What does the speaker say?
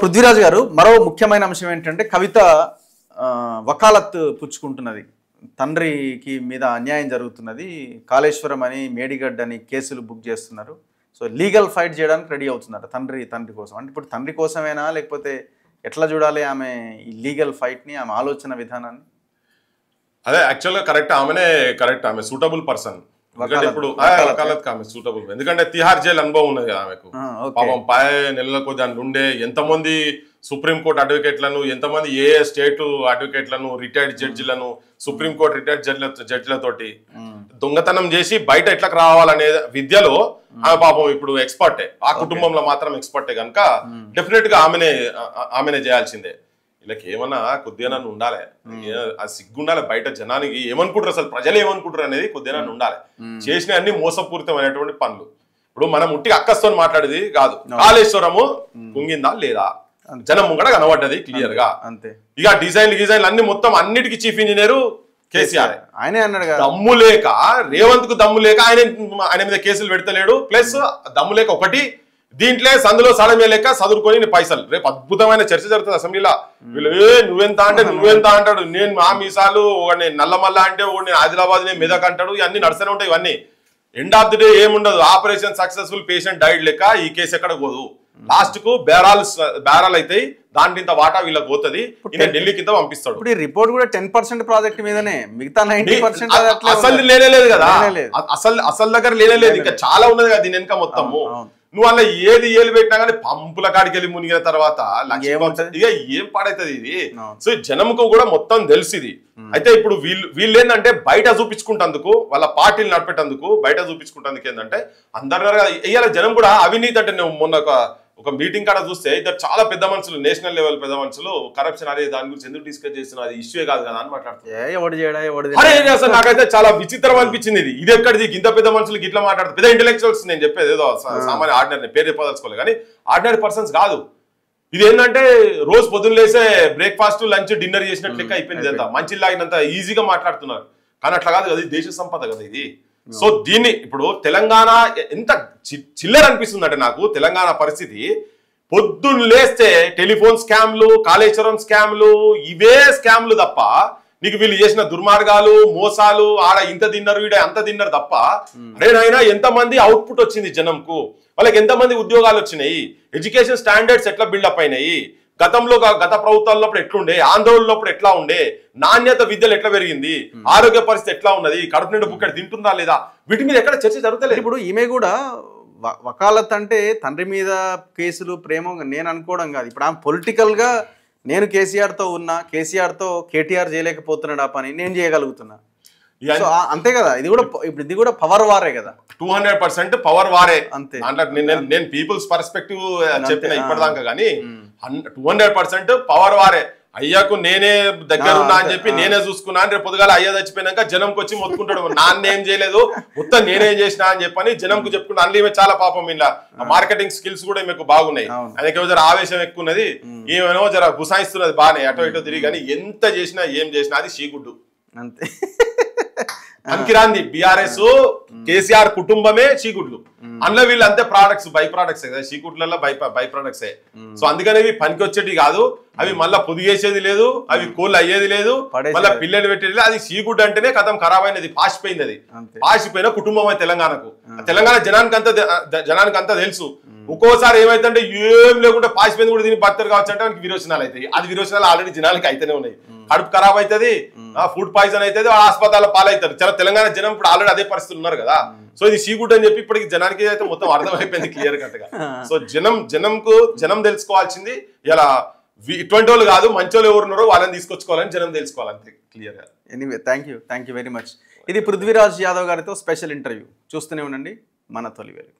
పృథ్వీరాజ్ గారు మరో ముఖ్యమైన అంశం ఏంటంటే కవిత వకాలత్ పుచ్చుకుంటున్నది. తండ్రికి మీద అన్యాయం జరుగుతున్నది, కాళేశ్వరం అని మేడిగడ్డ అని కేసులు బుక్ చేస్తున్నారు. సో లీగల్ ఫైట్ చేయడానికి రెడీ అవుతున్నారు తండ్రి కోసం. అంటే ఇప్పుడు తండ్రి కోసమేనా లేకపోతే ఎట్లా చూడాలి ఆమె ఈ లీగల్ ఫైట్ని, ఆమె ఆలోచన విధానాన్ని? అదే యాక్చువల్గా కరెక్ట్, ఆమె సూటబుల్ పర్సన్. ఇప్పుడు వకాలత్ ఆమె సూటబుల్, ఎందుకంటే తిహార్ జైలు అనుభవం ఉన్నది కదా ఆమెకు. పాపం 10 నెలల కొద్ది దాని ఉండే ఎంతమంది సుప్రీంకోర్టు అడ్వకేట్లను, ఎంతమంది స్టేట్ అడ్వకేట్లను, రిటైర్డ్ జడ్జిలను, సుప్రీంకోర్టు రిటైర్డ్ జడ్జిలతోటి దొంగతనం చేసి బయట ఎట్లకు రావాలనే విద్యలో ఆమె పాపం ఇప్పుడు ఎక్స్పర్టే. ఆ కుటుంబంలో మాత్రం ఎక్స్పర్టే కనుక డెఫినెట్ గా ఆమెనే చేయాల్సిందే. వీళ్ళకి ఏమన్నా కొద్దిగా ఉండాలి, ఆ సిగ్గు ఉండాలి. బయట జనానికి ఏమనుకుంటారు, అసలు ప్రజలు ఏమనుకుంటారు అనేది కొద్దిగా ఉండాలి. చేసిన అన్ని మోసపూరితమైనటువంటి పనులు. ఇప్పుడు మనం ఉట్టిగా అక్కస్తో మాట్లాడేది కాదు. కాళేశ్వరము కుంగిందా లేదా, జనం ముంగడ కనబడ్డది క్లియర్ గా. ఇక డిజైన్లు అన్ని మొత్తం అన్నిటికీ చీఫ్ ఇంజనీర్ కేసీఆర్. ఆయనే అన్నాడు దమ్ము లేక, రేవంత్ కు దమ్ము లేక ఆయన మీద కేసులు పెడతలేడు. ప్లస్ దమ్ము లేక ఒకటి, దీంట్లో సందులో సడమే లేక చదువుకొని పైసలు. రేపు అద్భుతమైన చర్చ జరుగుతుంది అసెంబ్లీలో. వీళ్ళు నువ్వెంత అంటాడు, నేను మా మీసాలు, నేను నల్లమల్ల అంటే నేను ఆదిలాబాద్ నేను మెదక్ అంటాడు. ఇవన్నీ నడుస్తూనే ఉంటాయి. ఇవన్నీ ఎండ్ ఆఫ్ ది డే ఏముండదు, ఆపరేషన్ సక్సెస్ఫుల్, పేషెంట్ డైడ్ లెక్క ఈ కేసు ఎక్కడ పోదు. లాస్ట్ కు బేరాలు అయితే దాంట్లో ఇంత వాటా వీళ్ళకి పోతుంది, ఢిల్లీకి ఇంత పంపిస్తాడు. ఇప్పుడు రిపోర్ట్ కూడా 10% ప్రాజెక్ట్ మీదనే, మిగతా 90% అసలు లేనేలేదు కదా, అసలు దగ్గర లేనేలేదు. ఇంకా చాలా ఉన్నది కదా దీని వెనుక మొత్తము. నువ్వు అలా ఏలు పెట్టినా కానీ పంపుల కాడికి వెళ్ళి మునిగిన తర్వాత ఇక ఏం పాడైతుంది ఇది. సో జనంకు కూడా మొత్తం తెలుసు ఇది. అయితే ఇప్పుడు వీళ్ళు ఏంటంటే బయట చూపించుకుంటందుకు, వాళ్ళ పార్టీలు నడిపేటందుకు బయట చూపించుకుంటందుకు ఏంటంటే అందరు ఇవాళ జనం కూడా అవినీతి అంటే, నువ్వు మొన్న ఒక మీటింగ్ కాడ చూస్తే ఇద్దరు చాలా పెద్ద మనుషులు, నేషనల్ లెవెల్ పెద్ద మనుషులు, కరప్షన్ అనే దాని గురించి ఎందుకు డిస్కస్ చేస్తున్నా, అది ఇష్యూ కాదు కదా అని మాట్లాడుతున్నారు. అసలు నాకైతే చాలా విచిత్రం అనిపించింది ఇది ఎక్కడిది, ఇంత పెద్ద మనుషులు ఇట్లా మాట్లాడుతుంది. పెద్ద ఇంటెలెక్చువల్స్ నేను చెప్పేది ఏదో సామాన్య ఆర్డినరీ, పేరు చెప్పదలుచుకోలేదు కానీ ఆర్డినరీ పర్సన్స్ కాదు. ఇది ఏంటంటే రోజు పొద్దున్న లేసే బ్రేక్ఫాస్ట్ లంచ్ డిన్నర్ చేసినట్లు లెక్క అయిపోయింది. అంతా మంచి లాగినంత ఈజీగా మాట్లాడుతున్నారు. కానీ అట్లా కాదు కదా, దేశ సంపద కదా ఇది. సో దీన్ని ఇప్పుడు తెలంగాణ ఎంత చిల్లర అనిపిస్తుంది అంటే నాకు తెలంగాణ పరిస్థితి. పొద్దున్న లేస్తే టెలిఫోన్ స్కామ్లు, కాళేశ్వరం స్కామ్లు, ఇవే స్కామ్లు తప్ప నీకు వీళ్ళు చేసిన దుర్మార్గాలు, మోసాలు, ఆడ ఇంత తిన్నారు ఈడ అంత తిన్నారు తప్ప అరేనైనా ఎంతమంది అవుట్పుట్ వచ్చింది జనంకు, వాళ్ళకి ఎంతమంది ఉద్యోగాలు వచ్చినాయి, ఎడ్యుకేషన్ స్టాండర్డ్స్ ఎట్లా బిల్డప్ అయినాయి, గత ప్రభుత్వాల్లో ఎట్లుండే, ఆందోళనలో ఎట్లా ఉండే, నాణ్యత విద్యలు ఎట్లా పెరిగింది, ఆరోగ్య పరిస్థితి ఎట్లా ఉన్నది, కడుపు నిండు బుక్కడ తింటుందా లేదా, వీటి మీద ఎక్కడ చర్చ జరుగుతలేదు. ఇప్పుడు ఈమె కూడా వకాలత్ అంటే తండ్రి మీద కేసులు ప్రేమ నేను అనుకోవడం కాదు. ఇప్పుడు ఆమె పొలిటికల్ గా నేను కేసీఆర్తో ఉన్నా, కేసీఆర్తో కేటీఆర్ చేయలేకపోతున్నాడు ఆ పని నేను చేయగలుగుతున్నా, అంతే కదా. ఇది కూడా పవర్ వారే కదా, 200% పవర్ వారే. అంతే. నేను పీపుల్స్ పర్స్పెక్టివ్ చెప్పిన ఇప్పటిదాకా కానీ 200% పవర్ వారే. అయ్యాకు నేనే దగ్గర ఉన్నా అని చెప్పి నేనే చూసుకున్నా అని, రేపు పొద్దుగాల అయ్యా చచ్చిపోయినాక జనంకి వచ్చి మొత్తుకుంటాడు, నాన్నేం చేయలేదు మొత్తం నేనేం చేసినా అని చెప్పని జనంకు చెప్పుకుంటా. అందులో ఈమె చాలా పాపం, ఇలా మార్కెటింగ్ స్కిల్స్ కూడా ఈమెకు బాగున్నాయి. ఆయనకేమో జర ఆవేశం ఎక్కువ ఉన్నది, ఈమెనో జర గుసాయిస్తున్నది బాగానే అటో ఇటో తిరిగి. కానీ ఎంత చేసినా ఏం చేసినా అది షీగుడ్డు అంతే. పనికిరాంది బీఆర్ఎస్ కేసీఆర్ కుటుంబమే చీకుట్లు. అందులో వీళ్ళు అంతే ప్రోడక్ట్స్, బై ప్రోడక్ట్స్ కదా, చీకుట్లలో బై ప్రోడక్ట్సే. సో అందుకని అవి పనికి వచ్చేటి కాదు, అవి మళ్ళీ పొదిగేసేది లేదు, అవి కోళ్ళు అయ్యేది లేదు, మళ్ళీ పిల్లలు పెట్టేది. అది చీకుడ్ అంటేనే కథం ఖరాబ్ అయినది, పాసిపోయింది. అది పాసిపోయిన కుటుంబం అది తెలంగాణకు. తెలంగాణ జనానికి అంతా తెలుసు. ఒక్కోసారి ఏమైతుందంటే ఏం లేకుండా పాసిపోయింది కూడా దీన్ని భర్తలు కావచ్చు అంటే మనకి విరోచనాలు అవుతాయి. అది విరోచనాలు ఆల్రెడీ జనాలకి అయితేనే ఉన్నాయి. కడుపు ఖరాబ్ అవుతుంది, ఫుడ్ పాయిజన్ అవుతుంది, హాస్పిటల్ పాలవుతారు. చాలా తెలంగాణ జనం ఇప్పుడు ఆల్రెడీ అదే పరిస్థితులు ఉన్నారు కదా. సో ఇది సీగుడ్ అని చెప్పి ఇప్పటికి జనానికి అయితే మొత్తం అర్థమైపోయింది క్లియర్ కట్గా. సో జనం తెలుసుకోవాల్సింది ఇలా ఇటువంటి వాళ్ళు కాదు, మంచి వాళ్ళు ఎవరున్నారో వాళ్ళని తీసుకొచ్చుకోవాలని జనం తెలుసుకోవాలి, అంతే క్లియర్ గా. Anyway thank you very much. ఇది పృథ్వీరాజ్ యాదవ్ గారితో స్పెషల్ ఇంటర్వ్యూ. చూస్తూనే ఉండండి మన తొలి వెలుగు.